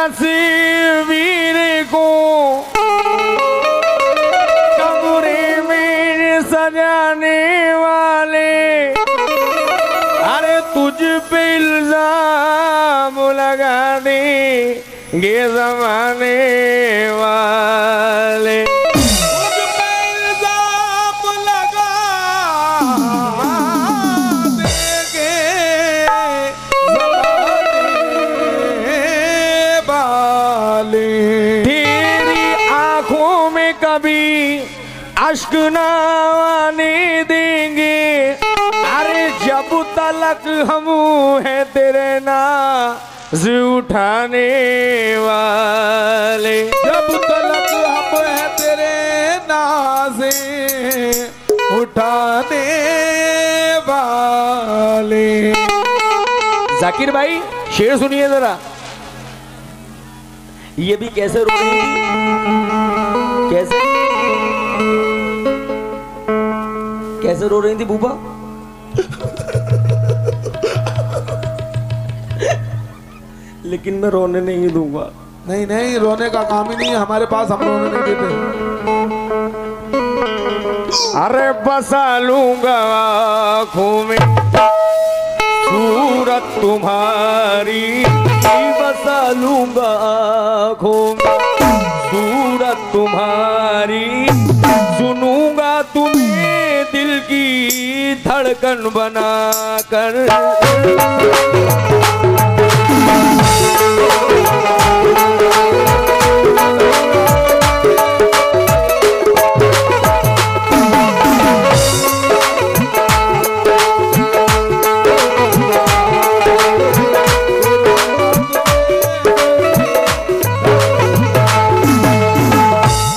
तस्वीर को कब्र में सजाने वाले, अरे तुझ पे इल्जाम लगा देंगे जमाने वाले। अश्क ना आने देंगे, अरे जब तलक हम हैं तेरे नाज उठाने वाले, जब तलक हम हैं तेरे नाज उठाने वाले। जाकिर भाई शेर सुनिए जरा। ये भी कैसे रो रही थी, कैसे रो रही थी बूबा? लेकिन मैं रोने नहीं दूंगा। नहीं नहीं, रोने का काम ही नहीं है हमारे पास, हम रोने नहीं देते। अरे बसा लूंगा आँखों में सूरत तुम्हारी, बसा लूंगा आँखों में सूरत तुम्हारी, सुनूंगा तुम्हें दिल की धड़कन बनाकर।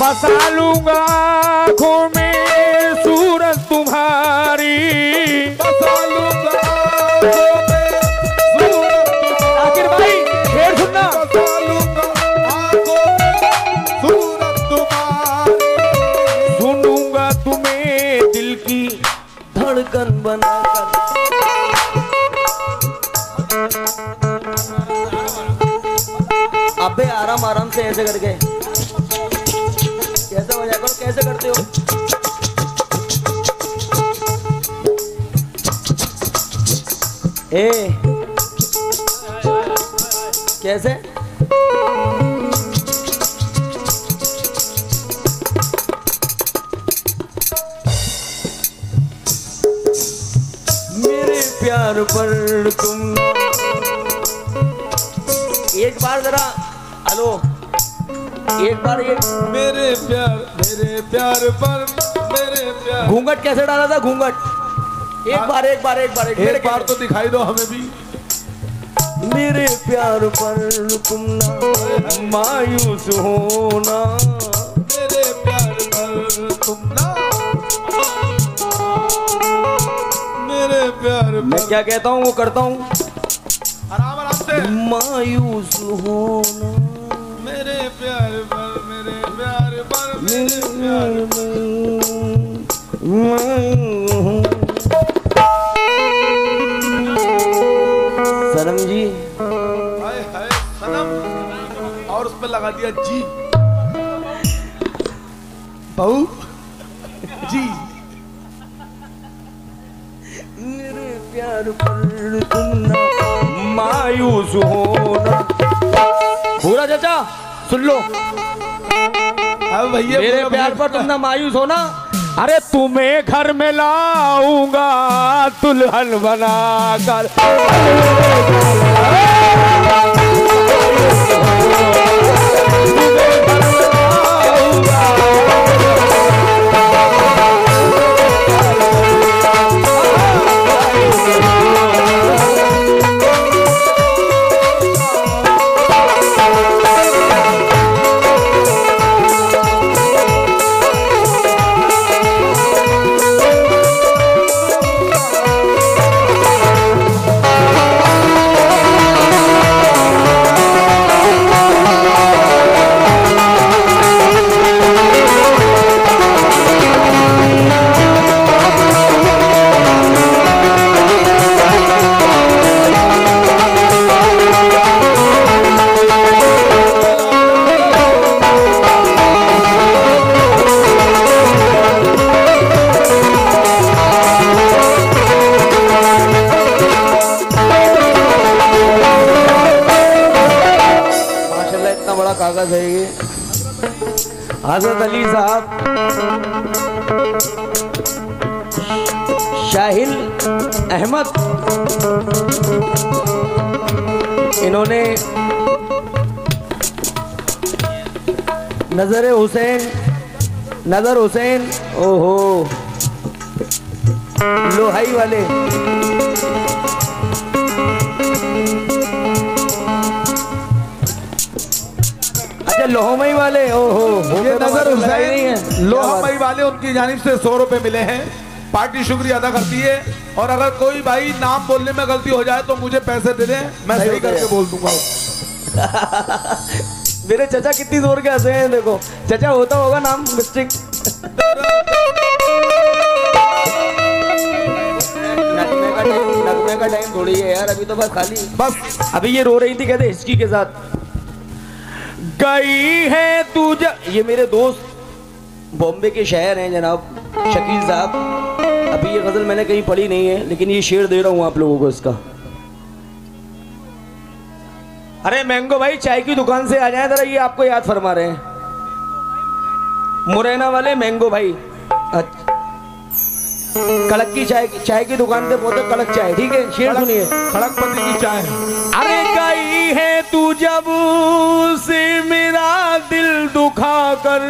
बसा लूंगा आँखों में सूरत तुम्हारी, बसा लूंगा आँखों में सूरत तुम्हारी। आखिर भाई शेर सुनना। बसा लूंगा आँखों में सूरत तुम्हारी, सुनूंगा तुम्हें दिल की धड़कन बनाकर। अबे आराम आराम से ऐसे करके कैसे हो जाएगा, कैसे करते हो? ए कैसे? मेरे प्यार पर तुम एक बार जरा, हेलो एक बार ये मेरे प्यार पर मेरे प्यार। घूंघट कैसे डाला था? घूंघट एक बार तो दिखाई दो हमें भी। मेरे प्यार पर तुम ना मायूस होना, मेरे प्यार पर तुम ना, मेरे प्यार पर। मैं क्या कहता हूँ वो करता हूँ। आराम आराम से। मायूस होना मेरे प्यार पर, मेरे प्यार पर, मेरे प्यार पर। सनम जी, हाय हाय सनम, और उस पर लगा दिया जी, बहू जी। मेरे प्यार पर तुम ना मायूस होना। पूरा चाचा सुन लो, अब भैया मेरे प्यार पर तुम ना मायूस होना, अरे तुम्हें घर में लाऊंगा दुल्हन बनाकर। स्वागत है ये हजरत अली साहब शाहिल अहमद, इन्होंने नजर हुसैन ओहो लोहाई वाले, अच्छा लोहमई वाले, ओहो ये नजर हुसैन है लोहमई वाले, उनकी जानिब से 100 रुपए मिले हैं। पार्टी शुक्रिया अदा करती है। और अगर कोई भाई नाम बोलने में गलती हो जाए तो मुझे पैसे दे दें, मैं सही करके बोल दूंगा। मेरे चचा कितनी जोर के हंसे हैं, देखो चचा होता होगा नाम मिस्टेक। नगमे का टाइम थोड़ी है यार, अभी तो बस खाली बस अभी ये रो रही थी, कहते हिचकी के साथ गई है तू ये मेरे दोस्त बॉम्बे के शहर हैं जनाब शकील साहब। अभी ये गजल मैंने कहीं पढ़ी नहीं है, लेकिन ये शेर दे रहा हूँ आप लोगों को इसका। अरे मैंगो भाई चाय की दुकान से आ जाए जरा, ये आपको याद फरमा रहे हैं मुरैना वाले मैंगो भाई। कड़क की चाय की दुकान पे पहुंचे, कड़क चाय, ठीक है शेर सुनिए। खड़कपति की चाय। अरे गई है तू जब से मेरा दिल दुखा कर,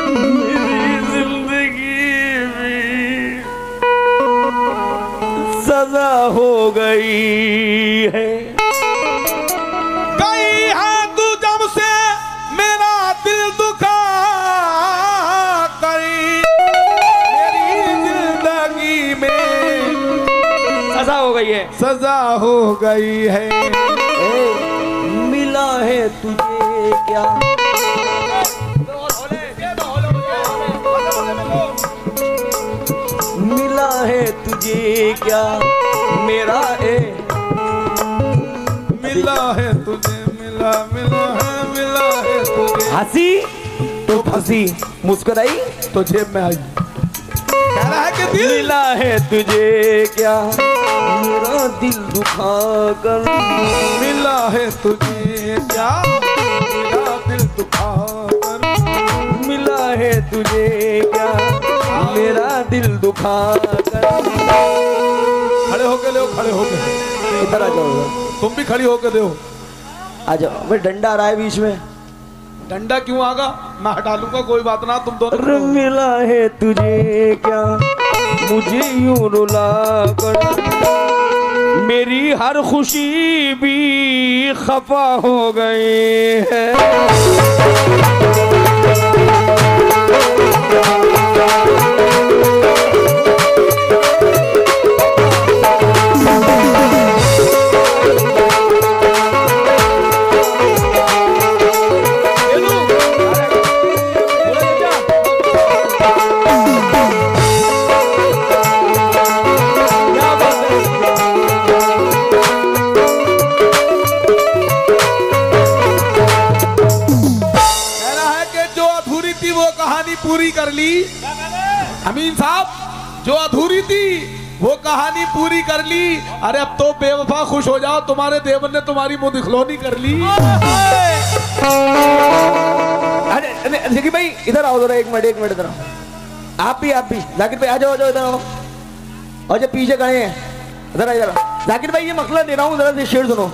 मेरी जिंदगी में सजा हो गई है। गई है तू जब से मेरा दिल दुखा करी, मेरी जिंदगी में सजा हो गई है, सजा हो गई है। मिला है तुझे क्या, मिला है तुझे क्या मेरा मिला है तुझे, मिला है तुझे। हंसी तो फंसी, मुस्कुराई तो जेब में आई। कह रहा है कि दिल मिला है तुझे क्या मेरा दिल दुखा कर, मिला है तुझे क्या मेरा दिल दुखा कर, मिला है तुझे क्या मेरा दिल दुखा कर। खड़े होके ले, खड़े होके इधर आ जाओ, तुम भी खड़ी होके दो। आ जाओ। भाई डंडा आ रहा है बीच में, डंडा क्यों आगा, मैं हटा लूंगा, कोई बात ना, तुम दोनों। मिला है तुझे क्या मुझे यूं रुला कर, मेरी हर खुशी भी खफा हो गई है। पूरी कर ली अमीन साहब, जो अधूरी थी वो कहानी पूरी कर ली। अरे अब तो बेवफा खुश हो जाओ, तुम्हारे देवर ने तुम्हारी मुंह दिखलौनी कर ली। अरे देखिए भाई इधर आओ जरा, एक मिनट इधर आओ। आप भी जाकिर भाई आ जाओ इधर आओ, और जब पीछे खड़े हैं इधर जाकिर भाई ये मसला दे रहा हूँ, जरा से शेर सुनो।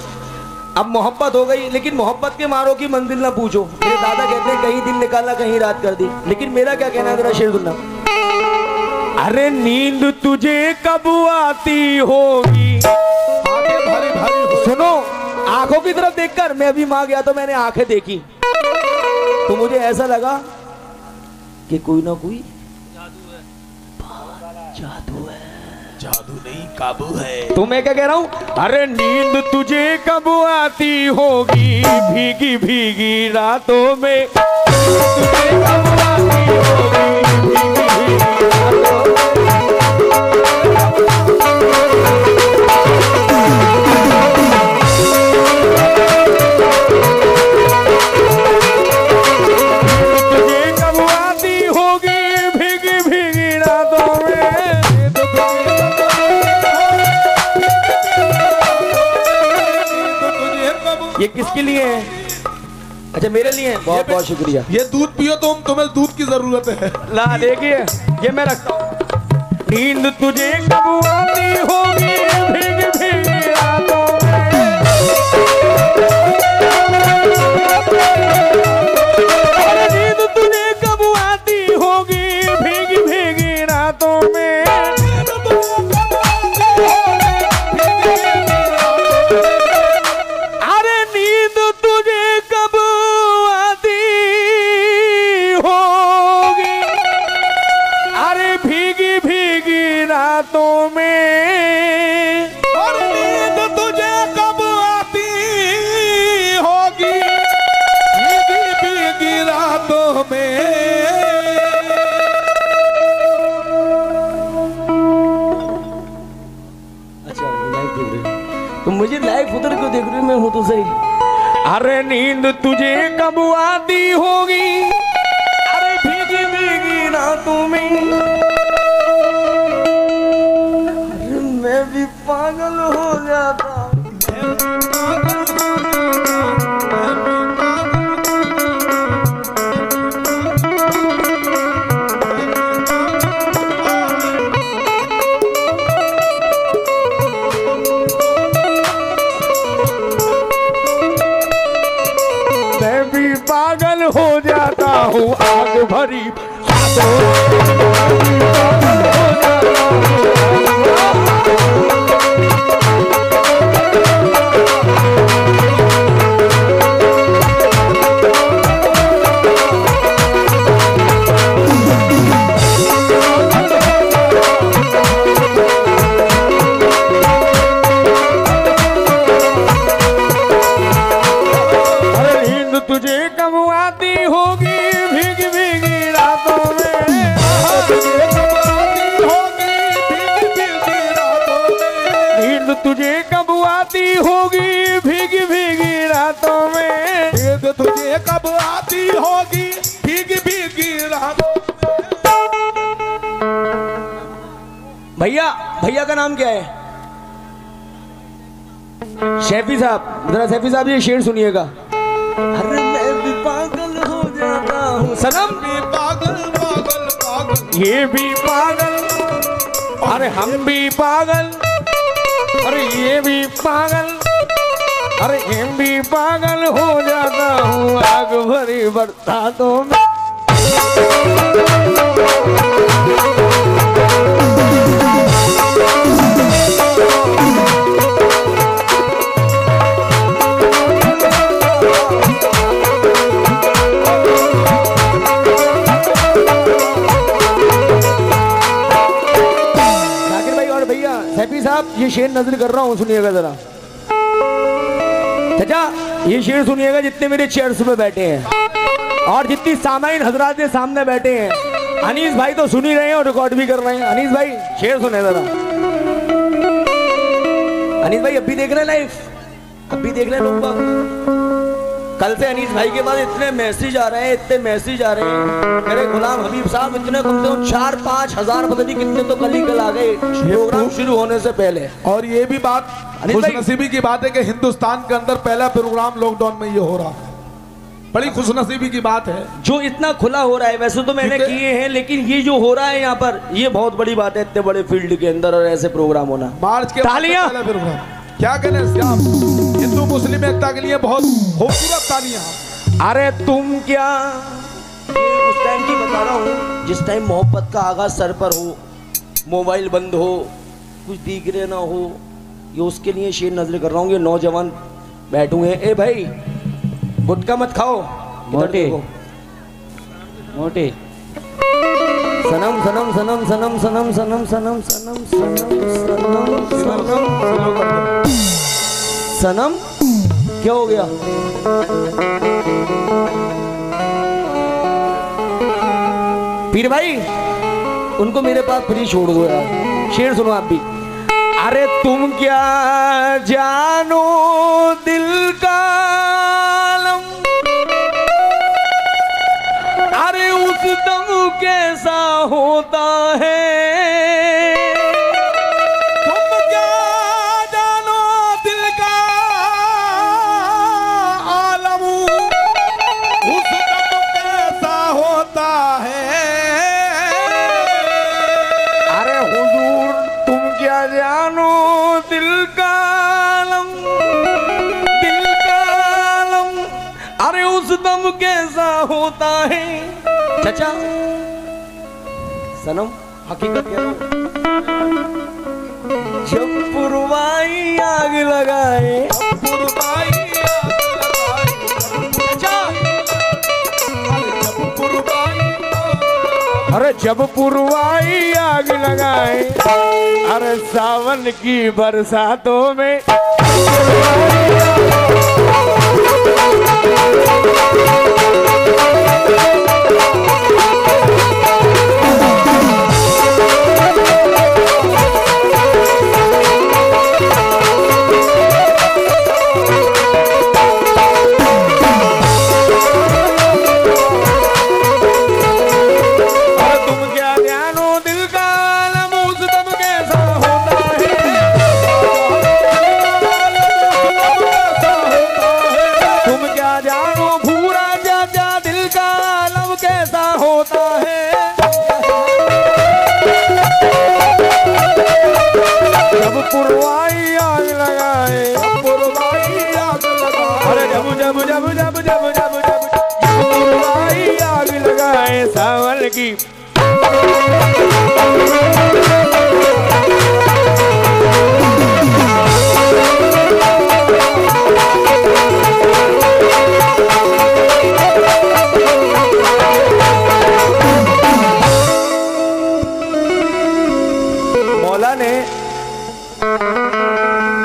अब मोहब्बत हो गई, लेकिन मोहब्बत के मारों की मंजिल ना पूछो। मेरे दादा कहते हैं कहीं दिन निकाला कहीं रात कर दी, लेकिन मेरा क्या कहना है, जरा शेर सुनना। अरे नींद तुझे कब आती होगी, सुनो आंखों की तरफ देखकर, मैं अभी मां गया तो मैंने आंखें देखी तो मुझे ऐसा लगा कि कोई ना कोई जादू है, जादू नहीं काबू है। तो मैं क्या कह रहा हूँ, अरे नींद तुझे कब आती होगी भीगी भीगी रातों में, तुझे कब आती होगी भीगी भीगी रातों में। तुझे कब आती होगी भीगी भीगी रातों में। ये किसके लिए हैं। अच्छा मेरे लिए हैं, बहुत बहुत शुक्रिया। ये दूध पियो तो तुम्हें दूध की जरूरत है। ला देखिए ये मैं रखता हूँ। नींद तुझे कब आती होगी भीग भीग रातों में, नींद तुझे कब आती होगी भीग भीग रातों में, अरे नींद तुझे कब आती होगी, अरे भीगी भीगी रातों में, और नींद तुझे कब आती होगी भीगी भीगी रातों में। अच्छा लाइव देख रहे हो तो मुझे लाइव उधर क्यों देख रहे हो, मैं हूं तो सही। अरे नींद तुझे कब आती होगी, अरे भीगी भीगी रातों में, अरे मैं भी पागल हो जाता। मैं भी पागल हो जाता हूँ आग भरी सांसों में। तुझे कब आती होगी भीग भीगी रातों में, तुझे कब आती होगी भीग भीगी रातों में, नींद तुझे कब आती होगी भीग भीगी रातों में, नींद तुझे कब आती होगी भीगी भीगी रातों में। भैया भैया का नाम क्या है? शैफी साहब, जरा शैफी साहब ये शेर सुनिएगा। अरे मैं भी पागल हो जाता हूँ सनम, पागल पागल पागल ये भी पागल, अरे हम भी पागल, अरे ये भी पागल, अरे हम भी पागल हो जाता हूँ आग भरी बरसातों में। हैप्पी साहब ये शेर नजर कर रहा हूँ, सुनिएगा जरा। चाचा ये शेर सुनिएगा जितने मेरे चेयर्स पे बैठे हैं और जितनी सामाइन हजरात के सामने बैठे हैं। अनीस भाई तो सुन ही रहे हैं और रिकॉर्ड भी कर रहे हैं। अनीस भाई शेर सुने जरा। अनीस भाई अब भी देख रहे हैं लाइव, अब भी देख रहे हैं लोग। कल से अनीस भाई के बाद इतने मैसेज आ रहे हैं, इतने मैसेज आ रहे हैं। मेरे गुलाम हबीब साहब इतने कम से कम 4-5 हजार पता नहीं कितने तो कल ही कल आ गए प्रोग्राम शुरू होने से पहले। और ये भी बात खुशनसीबी की बात है कि हिंदुस्तान के अंदर पहला प्रोग्राम लॉकडाउन में ये हो रहा है। बड़ी खुशनसीबी की बात है जो इतना खुला हो रहा है। वैसे तो मैंने किए हैं लेकिन ये जो हो रहा है यहाँ पर ये बहुत बड़ी बात है, इतने बड़े फील्ड के अंदर और ऐसे प्रोग्राम होना। मार्च के तालियां। पहला प्रोग्राम क्या कहने हिंदू मुस्लिम एकता के लिए बहुत खूबसूरत तालियां। अरे तुम क्या, उस टाइम की बता रहा हूँ जिस टाइम मोहब्बत का आगाज सर पर हो, मोबाइल बंद हो, कुछ दिख रहे ना हो, ये उसके लिए शेर नजर कर रहा हूँ। ये नौजवान बैठे हुए हैं। ए भाई गुटखा मत खाओ मोटे मोटे। सनम सनम सनम सनम सनम सनम सनम सनम सनम सनम सनम क्या हो गया? पीर भाई उनको मेरे पास फ्री छोड़ दो यार। शेर सुनो आप भी। अरे तुम क्या जानो दिल का आलम, अरे उस दम कैसा होता है। तुम क्या जानो दिल का जानो दिल का आलम, दिल का आलम, अरे उस दम कैसा होता है। चाचा सनम हकीकत कह रहा हूं, जब पुरवाई आग लगाए, पुरवाई अरे जब पुरवाई आग लगाए, अरे सावन की बरसातों में पुरवाई आग लगाए, पुरवाई आग लगाए, अरे जब जब जब जब जब जब जब पुरवाई आग लगाए सावन की। मौला ने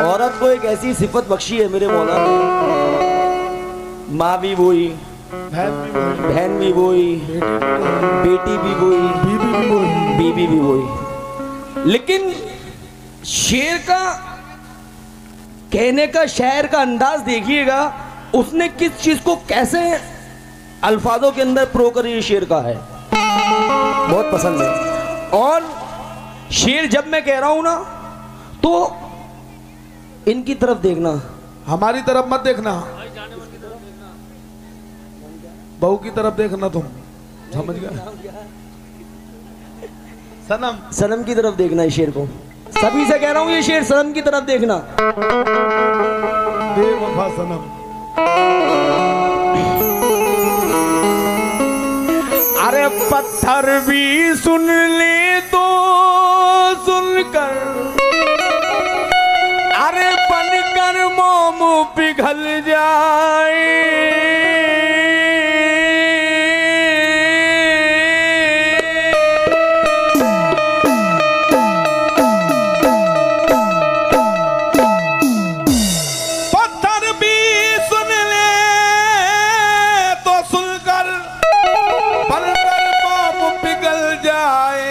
औरत को एक ऐसी सिफत बख्शी है मेरे मौला ने, माँ भी वही, बहन भी वही, बेटी भी वही, बीबी भी वही। लेकिन शेर का कहने का, शायर का अंदाज देखिएगा, उसने किस चीज को कैसे अल्फाजों के अंदर प्रो कर ये शेर का है, बहुत पसंद है। और शेर जब मैं कह रहा हूं ना तो इनकी तरफ देखना, हमारी तरफ मत देखना, बहू की तरफ देखना, तुम समझ गए। सनम, सनम की तरफ देखना इस शेर को, सभी से कह रहा हूं ये शेर सनम की तरफ देखना। बेवफा सनम, अरे पत्थर भी सुन ले तो सुनकर, अरे बनकर मोम पिघल जाए, पत्थर भी सुन ले तो सुनकर बनकर मोम पिघल जाए,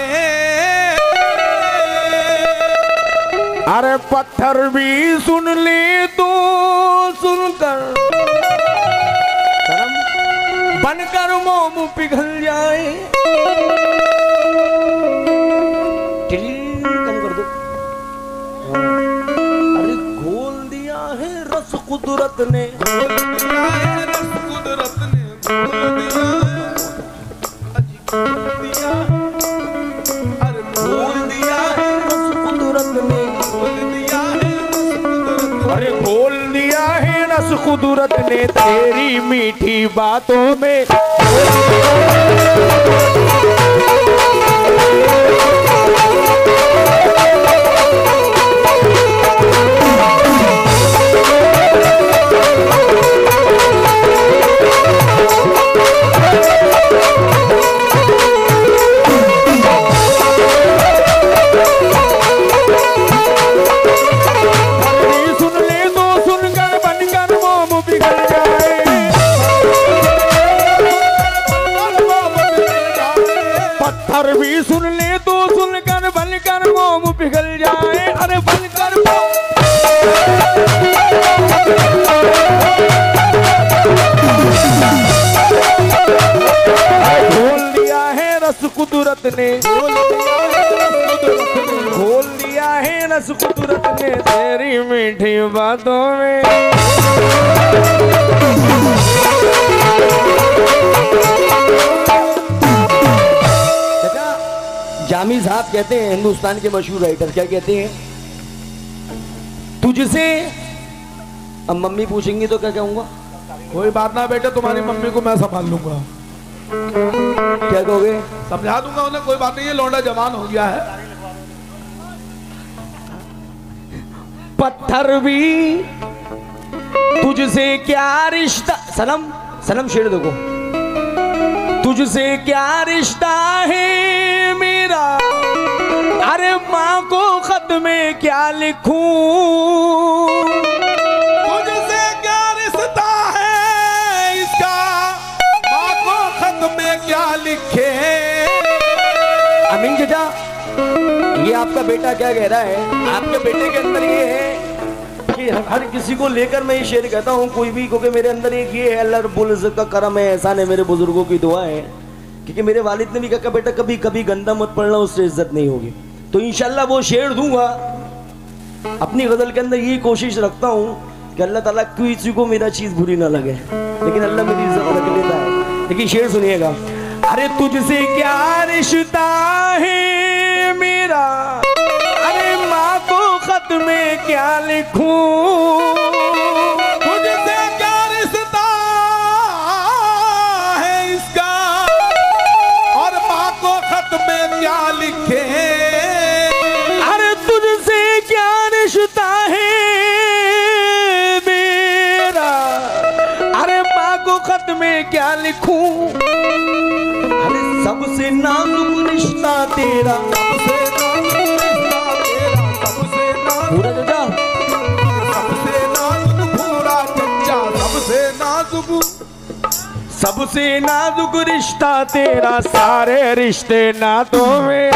अरे पत्थर भी सुन ले तो सुनकर बनकर मोम पिघल जाए। कम कर दो। अरे घोल दिया है रस कुदरत ने, रस कुदरत ने घोल दिया, अरे घोल दिया है रस कुदरत ने, अरे घोल दिया है रस कुदरत ने तेरी मीठी बातों में। पत्थर भी सुन ले तो सुनकर बनकर मोम पिघल जाए, अरे बनकर घोल दिया है रस कुदरत ने, घोल दिया है रस कुदरत ने तेरी मीठी बातों में। जामी साहब कहते हैं, हिंदुस्तान के मशहूर राइटर, क्या कहते हैं, तुझसे, अब मम्मी पूछेंगी तो क्या कहूंगा? कोई बात ना बेटे, तुम्हारी मम्मी को मैं संभाल लूंगा। क्या कहोगे? समझा दूंगा उन्हें, कोई बात नहीं, ये लौंडा जवान हो गया है। पत्थर भी तुझसे क्या रिश्ता, सनम सनम शेर देखो, तुझसे क्या रिश्ता है मेरा, अरे माँ को खत में क्या लिखूं, तुझसे क्या रिश्ता है इसका, माँ को खत में क्या लिखे। अमीन चाचा, ये आपका बेटा क्या कह रहा है? आपके बेटे के अंदर ये है कि हर किसी को लेकर मैं ये शेर कहता हूँ, कोई भी, क्योंकि मेरे अंदर एक ये है, अल्लाह रब्बुल इज्जत का करम है, एहसान है, मेरे बुजुर्गों की दुआ है, क्योंकि मेरे वालिद ने भी कहा बेटा कभी कभी गंदा मत पढ़ना, उससे इज्जत नहीं होगी। तो इंशाल्लाह वो शेर दूंगा। अपनी गजल के अंदर ये कोशिश रखता हूँ कि अल्लाह ताला किसी को मेरा चीज बुरी ना लगे, लेकिन अल्लाह मेरी इज्जत रख लेता है। लेकिन शेर सुनिएगा, अरे तुझसे क्या रिश्ता है मेरा, अरे माँ को खत में क्या लिखूं, तुझसे क्या रिश्ता है इसका, और माँ को खत में क्या लिखे। अरे तुझसे क्या रिश्ता है मेरा, अरे माँ को खत में क्या लिखूं, अरे सबसे नाजुक रिश्ता तेरा, सबसे नाजुक रिश्ता तेरा, सबसे पूरा चाचा, सबसे नाजुक पूरा चच्चा, सबसे नाजुक, सबसे नाजुक रिश्ता तेरा, सारे रिश्ते नातों में।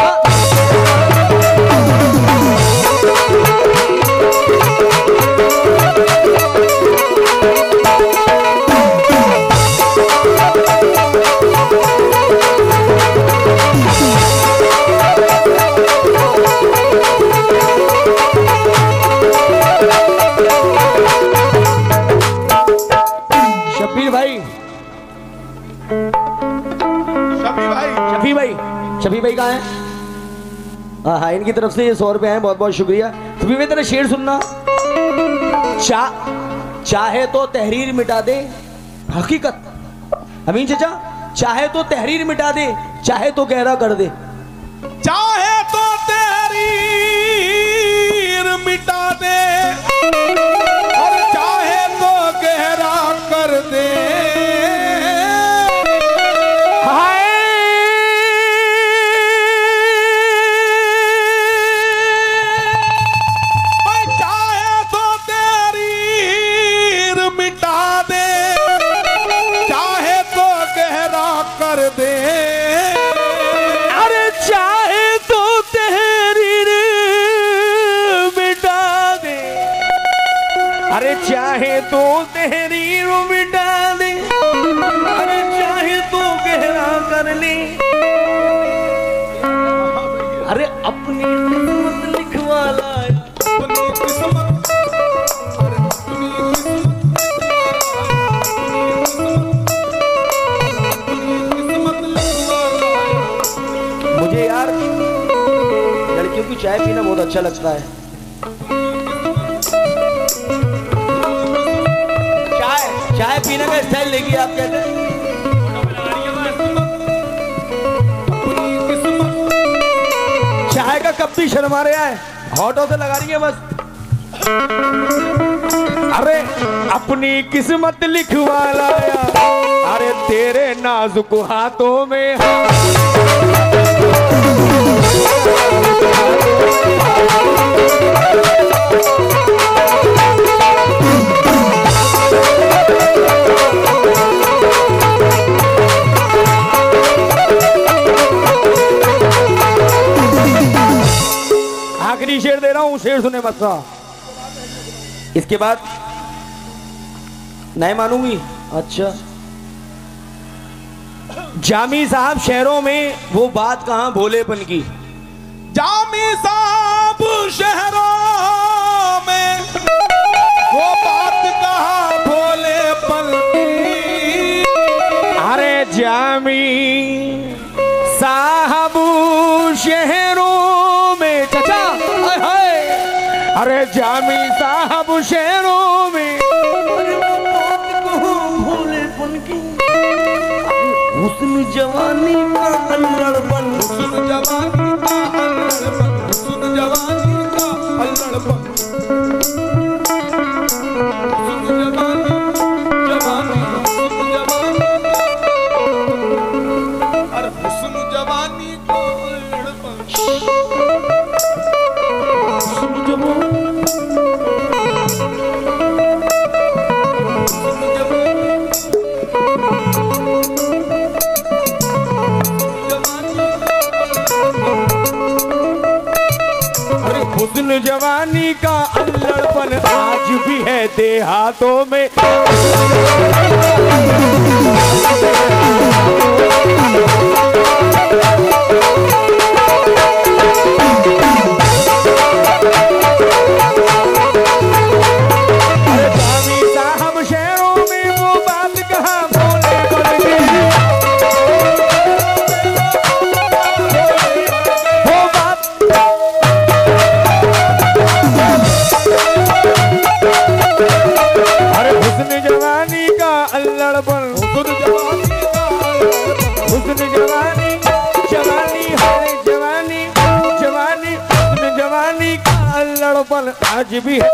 शब्बीर भाई, शफी भाई, शफी भाई कहाँ है? हाँ, इनकी तरफ से ये 100 रुपए हैं, बहुत बहुत शुक्रिया। शफी भाई तेरा शेर सुनना, चाहे तो तहरीर मिटा दे हकीकत। अमीन चाचा, चाहे तो तहरीर मिटा दे, चाहे तो गहरा कर दे, चाहे तो तहरीर मिटा दे, और चाहे तो गहरा कर दे। अरे चाहे तो तहरीर मिटा दे, अरे चाहे तो गहरा कर ले, अरे अपनी किस्मत लिखवा लाए, अपनी किस्मत, अपनी किस्मत लिखवा लाए। मुझे यार लड़कियों की चाय पीना बहुत अच्छा लगता है। चाय पीने का स्टाइल देखिए आप, कहते हैं चाय का कप भी शर्मा रहा है, होठों से लगा रही है बस। अरे अपनी किस्मत लिखवा लाया, अरे तेरे नाजुक हाथों में आखिरी शेर दे रहा हूं, शेर सुने मत। इसके बाद नहीं मानूंगी। अच्छा, जामी साहब शहरों में वो बात कहां भोलेपन की, जामी साहब शहरों में वो बात कहां भोलेपन की। अरे जामी साहब शहरों में, चाचा हाय, अरे जामी साहब शेरों में भोलेपन की हुस्न जवानी का अल्लड़पन, हुस्न जवानी का अल्लड़पन, हुस्न जवानी का अल्लड़पन, हुस्न जवानी जवानी हुस्न जवानी, अरे हुस्न जवानी का अल्लड़पन, हुस्न जवानी हुस्न जवानी का अल्लड़पन आज भी है देहातों में। जामी साहब शेरों में वो बात कहा बोले बन गई, वो बात हुस्न जवानी का अल्लड़पन, हुस्न जवानी का अल्लड़पन, हुस्न जवानी जवानी है जवानी जवानी, हुस्न जवानी का अल्लड़पन आज भी है।